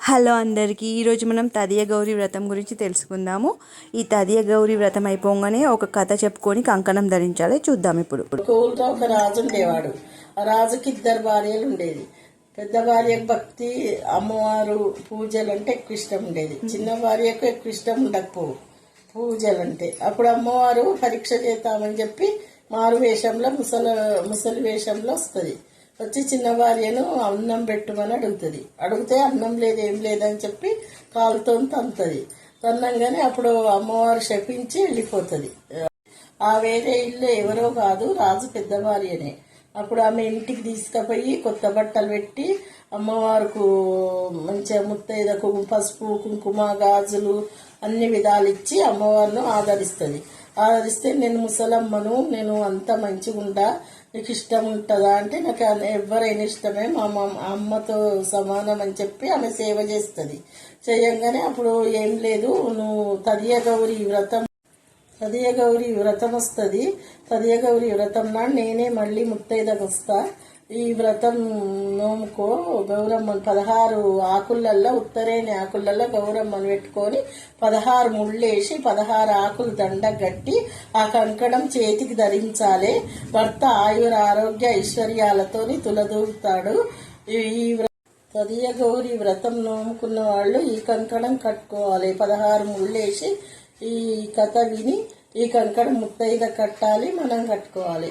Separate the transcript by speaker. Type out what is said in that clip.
Speaker 1: Hello అందరికీ, ఈరోజు మనం తదియ గౌరీ వ్రతం గురించి తెలుసుకుందాము. ఈ తదియ గౌరీ వ్రతం అయిపోగానే ఒక కథ చెప్పుకొని కంకణం ధరించాలి. చూద్దాం ఇప్పుడు.
Speaker 2: ఊళ్ళో ఒక రాజు ఉండేవాడు. ఆ రాజుకి 2 భార్యలు ఉండేది. పెద్ద భార్యకు భక్తి, అమ్మవారు పూజలు అంటే ఎక్కువ ఇష్టం ఉండేది. చిన్న భార్యకు ఎక్కువ ఇష్టం ఉండకపోవు పూజలు అంటే. అప్పుడు అమ్మవారు పరీక్ష చేద్దామని చెప్పి మారు వేషంలో ముసలి వేషంలో వస్తుంది. వచ్చి చిన్న భార్యను అన్నం పెట్టుమని అడిగితే అన్నం లేదు ఏం లేదని చెప్పి కాలుతో తంతుంది. తన్నంగానే అప్పుడు అమ్మవారు శపించి వెళ్ళిపోతుంది. ఆ వేరే ఇల్లు ఎవరో కాదు, రాజు పెద్ద భార్యనే. అప్పుడు ఆమె ఇంటికి తీసుకుపోయి కొత్త బట్టలు పెట్టి అమ్మవారికి మంచిగా ముత్తైదకు పసుపు కుంకుమ గాజులు అన్ని విధాలు ఇచ్చి అమ్మవారిని ఆదరిస్తే నేను ముసలమ్మను, నేను అంత మంచిగుండా, నీకు ఇష్టం ఉంటుందా అంటే నాకు ఎవరైనా ఇష్టమే, మా అమ్మతో సమానం అని చెప్పి ఆమె సేవ చేస్తుంది. చేయంగానే అప్పుడు ఏం లేదు, నువ్వు తదియ గౌరీ వ్రతం వస్తుంది. తదియ గౌరీ వ్రతం నాడు నేనే మళ్ళీ ముత్తైదకు వస్తా. ఈ వ్రతం నోముకో, గౌరమ్మను 16 ఆకులల్లో, ఉత్తరేని ఆకులల్లో గౌరమ్మను పెట్టుకొని 16 ముళ్ళేసి 16 ఆకులు దండ కట్టి ఆ కంకణం చేతికి ధరించాలి. భర్త ఆయుర ఆరోగ్య ఐశ్వర్యాలతోని తులదూగుతాడు. ఈ తదియ గౌరీ వ్రతం నోముకున్న వాళ్ళు ఈ కంకణం కట్టుకోవాలి. 16 ముళ్ళేసి ఈ కథ విని ఈ కంకణం ముత్తైద కట్టాలి, మనం కట్టుకోవాలి.